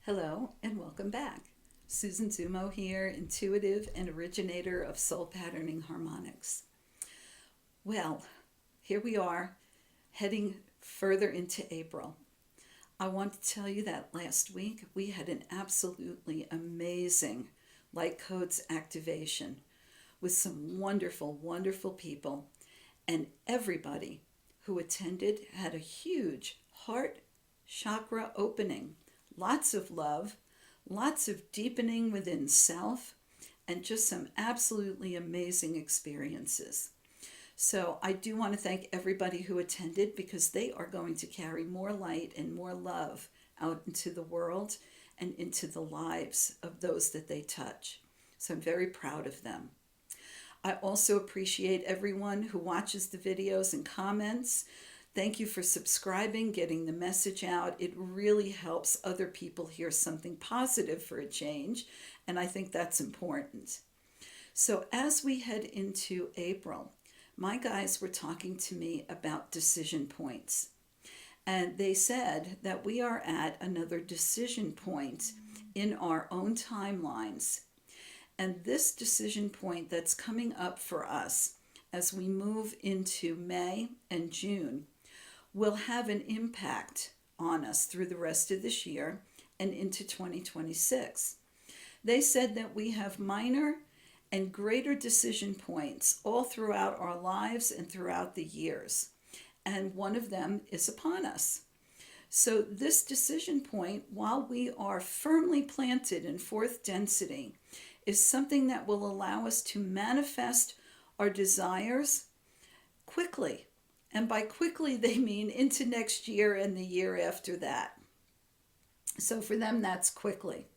Hello and welcome back. Susan Zummo here, intuitive and originator of soul patterning harmonics. Well, here we are heading further into April. I want to tell you that last week we had an absolutely amazing light codes activation with some wonderful, wonderful people, and everybody who attended had a huge heart chakra opening. Lots of love, lots of deepening within self, and just some absolutely amazing experiences. So I do want to thank everybody who attended because they are going to carry more light and more love out into the world and into the lives of those that they touch. So I'm very proud of them. I also appreciate everyone who watches the videos and comments. Thank you for subscribing, getting the message out. It really helps other people hear something positive for a change, and I think that's important. So as we head into April, my guys were talking to me about decision points. And they said that we are at another decision point in our own timelines. And this decision point that's coming up for us as we move into May and June will have an impact on us through the rest of this year and into 2026. They said that we have minor and greater decision points all throughout our lives and throughout the years, and one of them is upon us. So this decision point, while we are firmly planted in fourth density, is something that will allow us to manifest our desires quickly. And by quickly, they mean into next year and the year after that. So for them, that's quickly.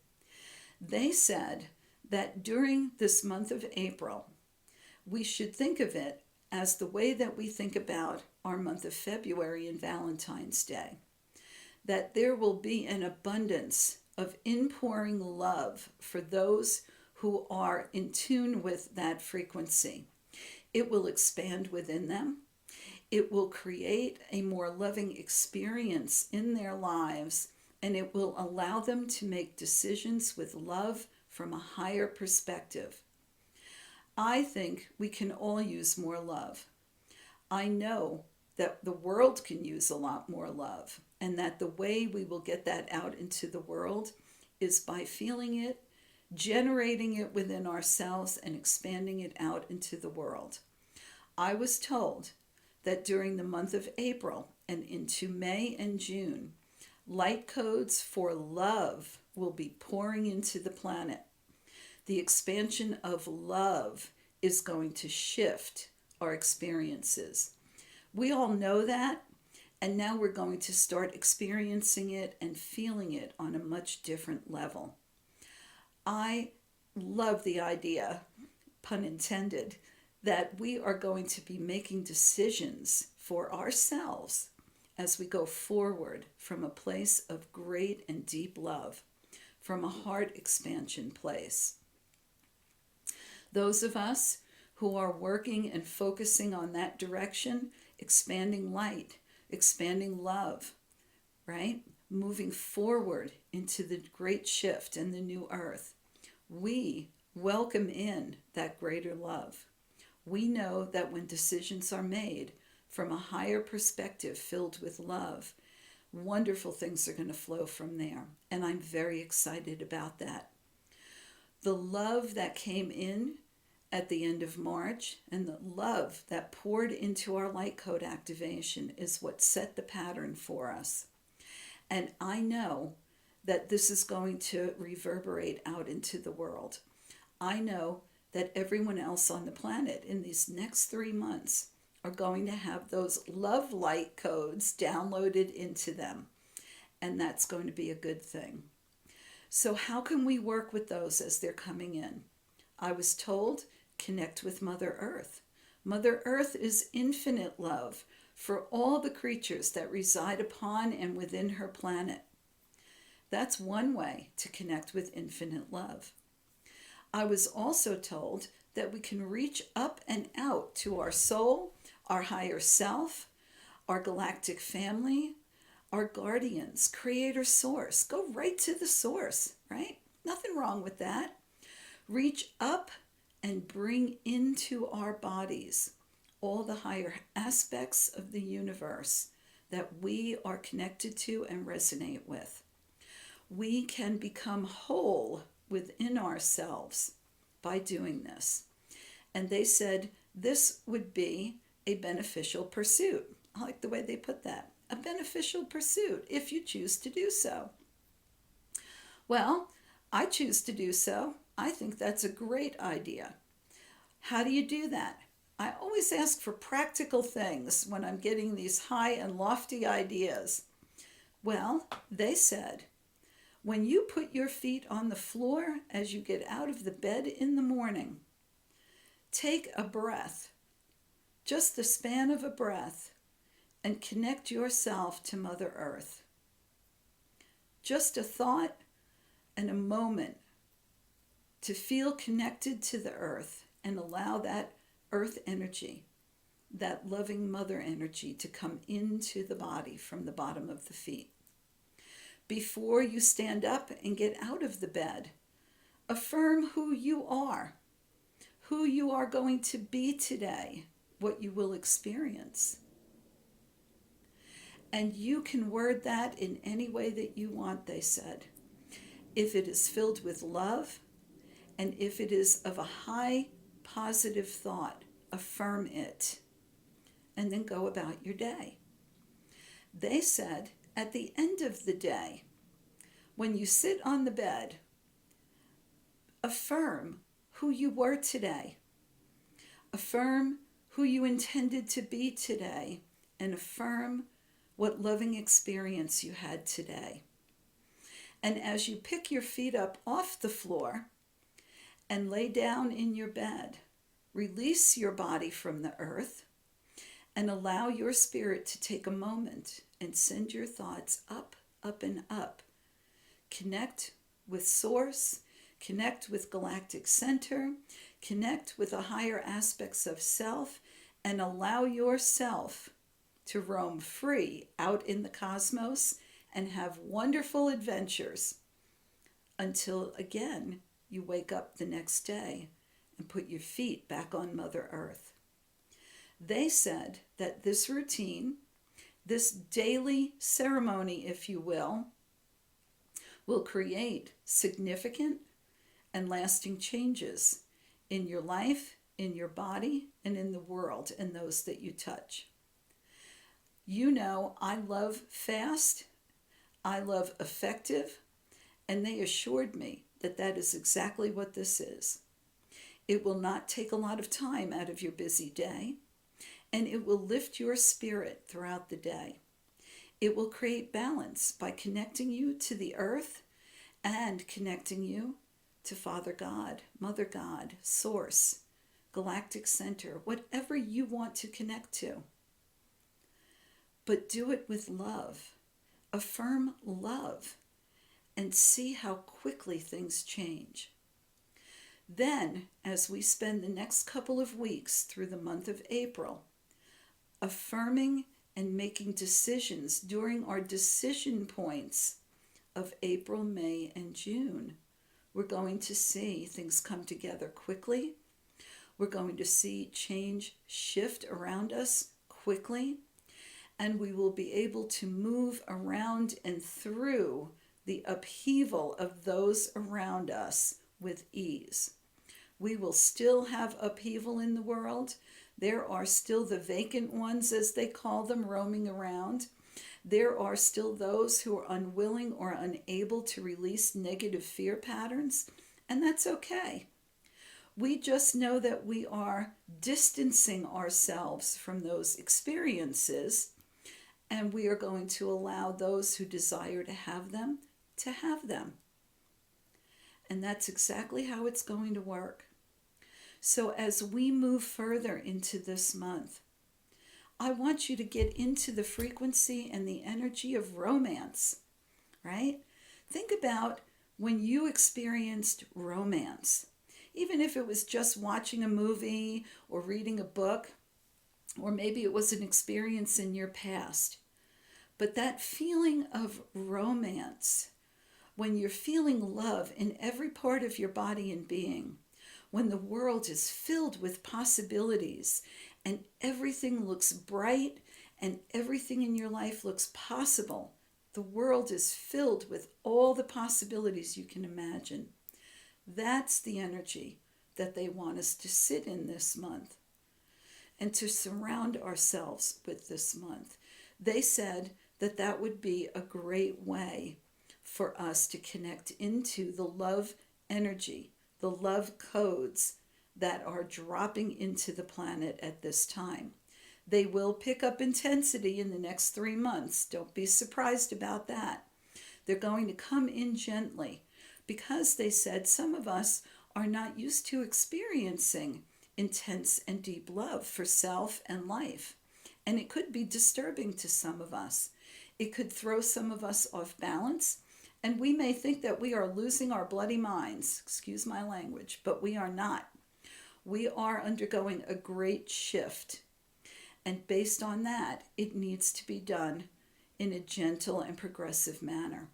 They said that during this month of April, we should think of it as the way that we think about our month of February and Valentine's Day. That there will be an abundance of inpouring love for those who are in tune with that frequency. It will expand within them. It will create a more loving experience in their lives, and it will allow them to make decisions with love from a higher perspective. I think we can all use more love. I know that the world can use a lot more love, and that the way we will get that out into the world is by feeling it, generating it within ourselves, and expanding it out into the world. I was told that during the month of April and into May and June, light codes for love will be pouring into the planet. The expansion of love is going to shift our experiences. We all know that, and now we're going to start experiencing it and feeling it on a much different level. I love the idea, pun intended, that we are going to be making decisions for ourselves as we go forward from a place of great and deep love, from a heart expansion place. Those of us who are working and focusing on that direction, expanding light, expanding love, right? Moving forward into the great shift and the new earth, we welcome in that greater love. We know that when decisions are made from a higher perspective filled with love, wonderful things are going to flow from there. And I'm very excited about that. The love that came in at the end of March and the love that poured into our light code activation is what set the pattern for us. And I know that this is going to reverberate out into the world. I know that everyone else on the planet in these next 3 months are going to have those love light codes downloaded into them. And that's going to be a good thing. So how can we work with those as they're coming in? I was told, connect with Mother Earth. Mother Earth is infinite love for all the creatures that reside upon and within her planet. That's one way to connect with infinite love. I was also told that we can reach up and out to our soul, our higher self, our galactic family, our guardians, creator, source. Go right to the source, right? Nothing wrong with that. Reach up and bring into our bodies all the higher aspects of the universe that we are connected to and resonate with. We can become whole within ourselves by doing this. And they said this would be a beneficial pursuit. I like the way they put that. A beneficial pursuit if you choose to do so. Well, I choose to do so. I think that's a great idea. How do you do that? I always ask for practical things when I'm getting these high and lofty ideas. Well, they said, when you put your feet on the floor as you get out of the bed in the morning, take a breath, just the span of a breath, and connect yourself to Mother Earth. Just a thought and a moment to feel connected to the earth and allow that earth energy, that loving mother energy, to come into the body from the bottom of the feet. Before you stand up and get out of the bed, affirm who you are going to be today, what you will experience. And you can word that in any way that you want, they said. If it is filled with love, and if it is of a high positive thought, affirm it, and then go about your day. They said at the end of the day, when you sit on the bed, affirm who you were today. Affirm who you intended to be today, and affirm what loving experience you had today. And as you pick your feet up off the floor and lay down in your bed, release your body from the earth and allow your spirit to take a moment and send your thoughts up, up, and up. Connect with Source, connect with Galactic Center, connect with the higher aspects of self, and allow yourself to roam free out in the cosmos and have wonderful adventures until, again, you wake up the next day and put your feet back on Mother Earth. They said that this routine, this daily ceremony, if you will create significant and lasting changes in your life, in your body, and in the world, and those that you touch. You know, I love fast, I love effective, and they assured me that that is exactly what this is. It will not take a lot of time out of your busy day, and it will lift your spirit throughout the day. It will create balance by connecting you to the earth and connecting you to Father God, Mother God, Source, Galactic Center, whatever you want to connect to. But do it with love. Affirm love and see how quickly things change. Then, as we spend the next couple of weeks through the month of April, affirming and making decisions during our decision points of April, May, and June, we're going to see things come together quickly. We're going to see change shift around us quickly. And we will be able to move around and through the upheaval of those around us with ease. We will still have upheaval in the world. There are still the vacant ones, as they call them, roaming around. There are still those who are unwilling or unable to release negative fear patterns, and that's okay. We just know that we are distancing ourselves from those experiences, and we are going to allow those who desire to have them. And that's exactly how it's going to work. So as we move further into this month, I want you to get into the frequency and the energy of romance, right? Think about when you experienced romance, even if it was just watching a movie or reading a book, or maybe it was an experience in your past. But that feeling of romance, when you're feeling love in every part of your body and being, when the world is filled with possibilities and everything looks bright and everything in your life looks possible, the world is filled with all the possibilities you can imagine. That's the energy that they want us to sit in this month and to surround ourselves with this month. They said that that would be a great way for us to connect into the love energy, the love codes that are dropping into the planet at this time. They will pick up intensity in the next 3 months. Don't be surprised about that. They're going to come in gently because they said some of us are not used to experiencing intense and deep love for self and life. And it could be disturbing to some of us. It could throw some of us off balance, and we may think that we are losing our bloody minds, excuse my language, but we are not. We are undergoing a great shift. And based on that, it needs to be done in a gentle and progressive manner.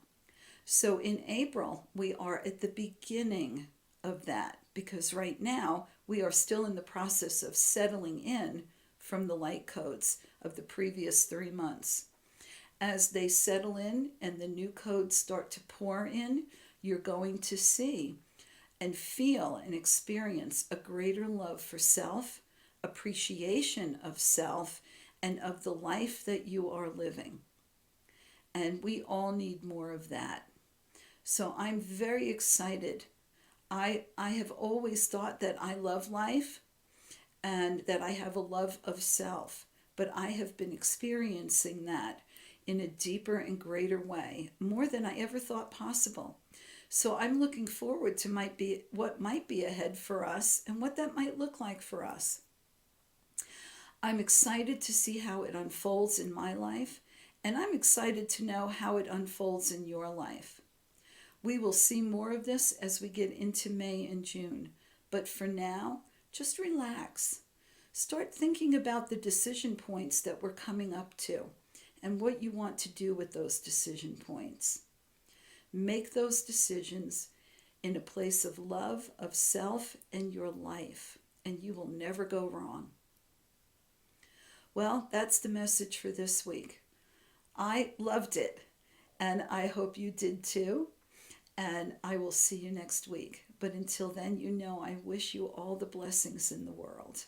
So in April, we are at the beginning of that because right now we are still in the process of settling in from the light codes of the previous 3 months. As they settle in and the new codes start to pour in, you're going to see and feel and experience a greater love for self, appreciation of self, and of the life that you are living. And we all need more of that. So I'm very excited. I have always thought that I love life and that I have a love of self, but I have been experiencing that in a deeper and greater way, more than I ever thought possible. So I'm looking forward to what might be ahead for us and what that might look like for us. I'm excited to see how it unfolds in my life, and I'm excited to know how it unfolds in your life. We will see more of this as we get into May and June, but for now, just relax. Start thinking about the decision points that we're coming up to and what you want to do with those decision points. Make those decisions in a place of love, of self, and your life, and you will never go wrong. Well, that's the message for this week. I loved it, and I hope you did too, and I will see you next week. But until then, I wish you all the blessings in the world.